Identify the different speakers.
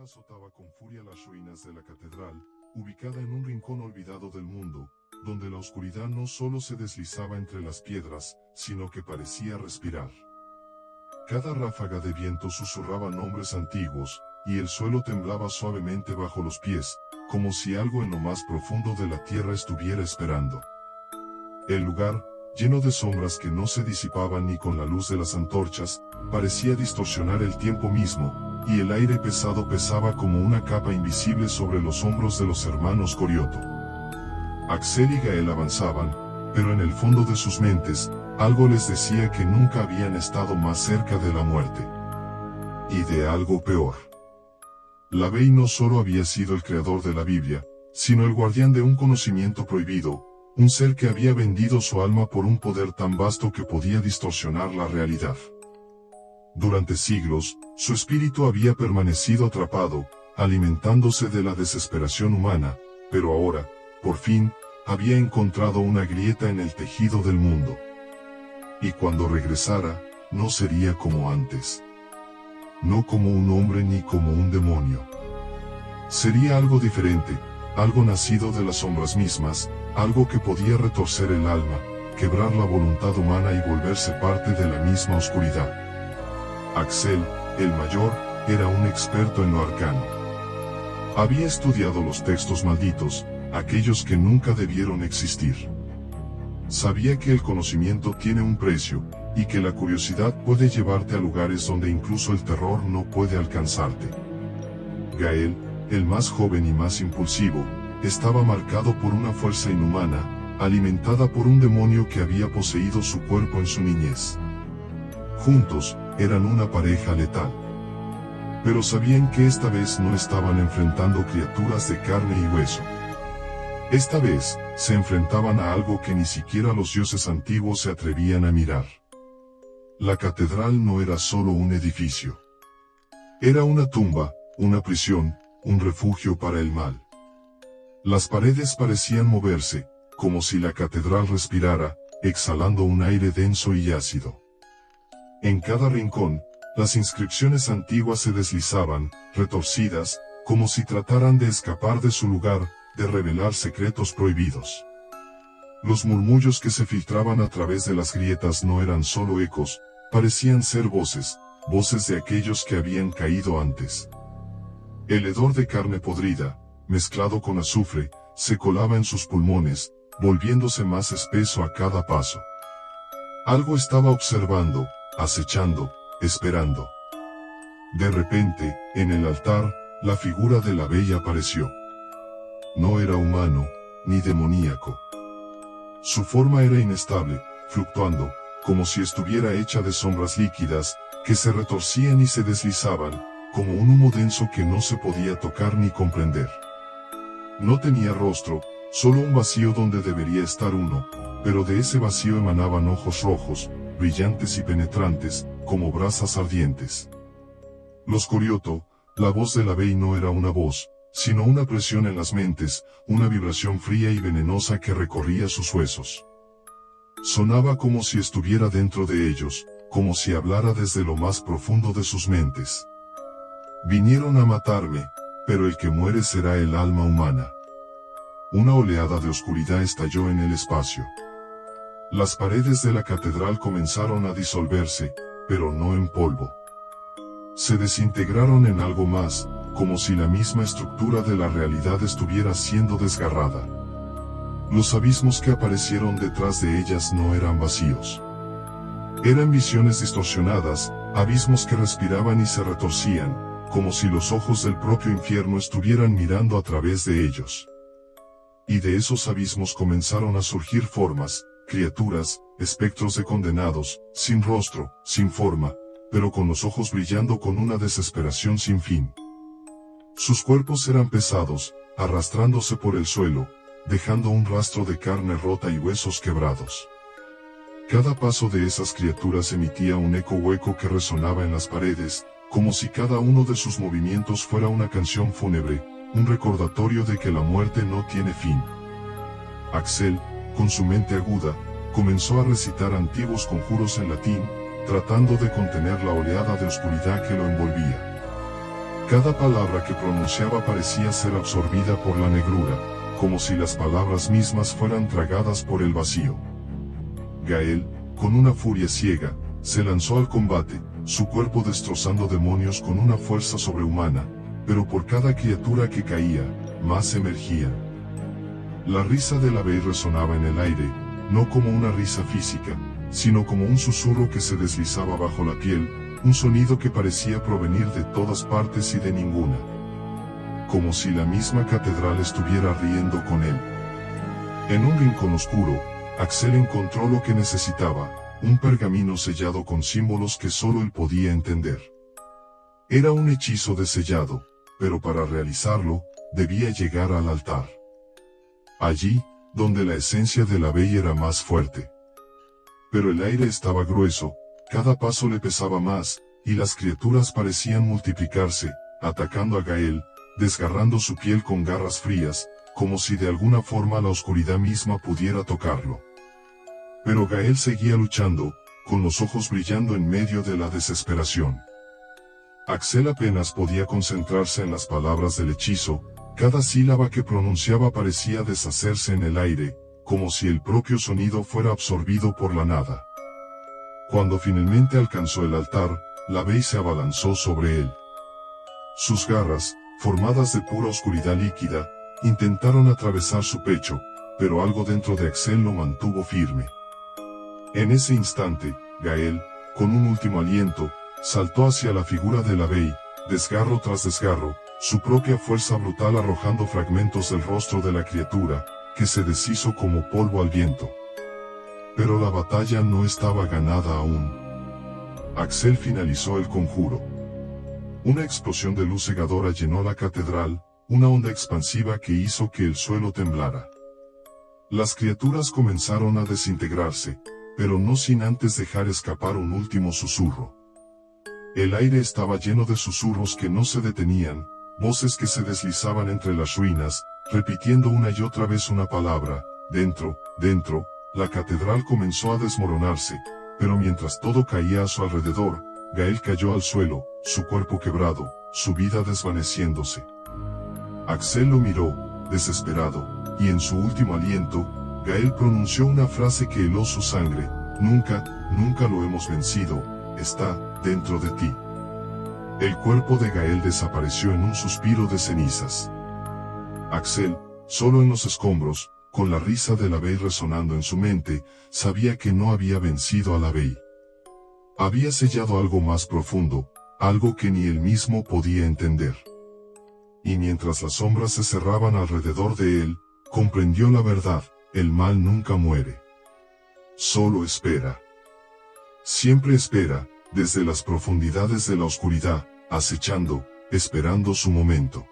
Speaker 1: azotaba con furia las ruinas de la catedral, ubicada en un rincón olvidado del mundo, donde la oscuridad no solo se deslizaba entre las piedras, sino que parecía respirar. Cada ráfaga de viento susurraba nombres antiguos, y el suelo temblaba suavemente bajo los pies, como si algo en lo más profundo de la tierra estuviera esperando. El lugar, lleno de sombras que no se disipaban ni con la luz de las antorchas, parecía distorsionar el tiempo mismo, y el aire pesado pesaba como una capa invisible sobre los hombros de los hermanos Corioto. Axel y Gael avanzaban, pero en el fondo de sus mentes, algo les decía que nunca habían estado más cerca de la muerte. Y de algo peor. Lavey no solo había sido el creador de la Biblia, sino el guardián de un conocimiento prohibido, un ser que había vendido su alma por un poder tan vasto que podía distorsionar la realidad. Durante siglos, su espíritu había permanecido atrapado, alimentándose de la desesperación humana, pero ahora, por fin, había encontrado una grieta en el tejido del mundo. Y cuando regresara, no sería como antes. No como un hombre ni como un demonio. Sería algo diferente, algo nacido de las sombras mismas, algo que podía retorcer el alma, quebrar la voluntad humana y volverse parte de la misma oscuridad. Axel, el mayor, era un experto en lo arcano. Había estudiado los textos malditos, aquellos que nunca debieron existir. Sabía que el conocimiento tiene un precio, y que la curiosidad puede llevarte a lugares donde incluso el terror no puede alcanzarte. Gael, el más joven y más impulsivo, estaba marcado por una fuerza inhumana, alimentada por un demonio que había poseído su cuerpo en su niñez. Juntos, eran una pareja letal. Pero sabían que esta vez no estaban enfrentando criaturas de carne y hueso. Esta vez, se enfrentaban a algo que ni siquiera los dioses antiguos se atrevían a mirar. La catedral no era solo un edificio. Era una tumba, una prisión, un refugio para el mal. Las paredes parecían moverse, como si la catedral respirara, exhalando un aire denso y ácido. En cada rincón, las inscripciones antiguas se deslizaban, retorcidas, como si trataran de escapar de su lugar, de revelar secretos prohibidos. Los murmullos que se filtraban a través de las grietas no eran solo ecos, parecían ser voces, voces de aquellos que habían caído antes. El hedor de carne podrida, mezclado con azufre, se colaba en sus pulmones, volviéndose más espeso a cada paso. Algo estaba observando, acechando, esperando. De repente, en el altar, la figura de la bella apareció. No era humano, ni demoníaco. Su forma era inestable, fluctuando, como si estuviera hecha de sombras líquidas, que se retorcían y se deslizaban, como un humo denso que no se podía tocar ni comprender. No tenía rostro, solo un vacío donde debería estar uno, pero de ese vacío emanaban ojos rojos, brillantes y penetrantes, como brasas ardientes. Los Corioto, la voz de Lavey no era una voz, sino una presión en las mentes, una vibración fría y venenosa que recorría sus huesos. Sonaba como si estuviera dentro de ellos, como si hablara desde lo más profundo de sus mentes. Vinieron a matarme, pero el que muere será el alma humana. Una oleada de oscuridad estalló en el espacio. Las paredes de la catedral comenzaron a disolverse, pero no en polvo. Se desintegraron en algo más, como si la misma estructura de la realidad estuviera siendo desgarrada. Los abismos que aparecieron detrás de ellas no eran vacíos. Eran visiones distorsionadas, abismos que respiraban y se retorcían, como si los ojos del propio infierno estuvieran mirando a través de ellos. Y de esos abismos comenzaron a surgir formas, criaturas, espectros de condenados, sin rostro, sin forma, pero con los ojos brillando con una desesperación sin fin. Sus cuerpos eran pesados, arrastrándose por el suelo, dejando un rastro de carne rota y huesos quebrados. Cada paso de esas criaturas emitía un eco hueco que resonaba en las paredes, como si cada uno de sus movimientos fuera una canción fúnebre, un recordatorio de que la muerte no tiene fin. Axel, con su mente aguda, comenzó a recitar antiguos conjuros en latín, tratando de contener la oleada de oscuridad que lo envolvía. Cada palabra que pronunciaba parecía ser absorbida por la negrura, como si las palabras mismas fueran tragadas por el vacío. Gael, con una furia ciega, se lanzó al combate, su cuerpo destrozando demonios con una fuerza sobrehumana, pero por cada criatura que caía, más emergía. La risa del ave resonaba en el aire, no como una risa física, sino como un susurro que se deslizaba bajo la piel, un sonido que parecía provenir de todas partes y de ninguna. Como si la misma catedral estuviera riendo con él. En un rincón oscuro, Axel encontró lo que necesitaba, un pergamino sellado con símbolos que solo él podía entender. Era un hechizo de sellado, pero para realizarlo, debía llegar al altar. Allí, donde la esencia de la bella era más fuerte. Pero el aire estaba grueso, cada paso le pesaba más, y las criaturas parecían multiplicarse, atacando a Gael, desgarrando su piel con garras frías, como si de alguna forma la oscuridad misma pudiera tocarlo. Pero Gael seguía luchando, con los ojos brillando en medio de la desesperación. Axel apenas podía concentrarse en las palabras del hechizo, cada sílaba que pronunciaba parecía deshacerse en el aire, como si el propio sonido fuera absorbido por la nada. Cuando finalmente alcanzó el altar, la Bey se abalanzó sobre él. Sus garras, formadas de pura oscuridad líquida, intentaron atravesar su pecho, pero algo dentro de Axel lo mantuvo firme. En ese instante, Gael, con un último aliento, saltó hacia la figura de la Bey, desgarro tras desgarro, su propia fuerza brutal arrojando fragmentos del rostro de la criatura, que se deshizo como polvo al viento. Pero la batalla no estaba ganada aún. Axel finalizó el conjuro. Una explosión de luz cegadora llenó la catedral, una onda expansiva que hizo que el suelo temblara. Las criaturas comenzaron a desintegrarse, pero no sin antes dejar escapar un último susurro. El aire estaba lleno de susurros que no se detenían, voces que se deslizaban entre las ruinas, repitiendo una y otra vez una palabra: dentro, dentro. La catedral comenzó a desmoronarse, pero mientras todo caía a su alrededor, Gael cayó al suelo, su cuerpo quebrado, su vida desvaneciéndose. Axel lo miró, desesperado, y en su último aliento, Gael pronunció una frase que heló su sangre: nunca, nunca lo hemos vencido, está dentro de ti. El cuerpo de Gael desapareció en un suspiro de cenizas. Axel, solo en los escombros, con la risa de la Bey resonando en su mente, sabía que no había vencido a la Bey. Había sellado algo más profundo, algo que ni él mismo podía entender. Y mientras las sombras se cerraban alrededor de él, comprendió la verdad: el mal nunca muere. Solo espera. Siempre espera, desde las profundidades de la oscuridad, acechando, esperando su momento.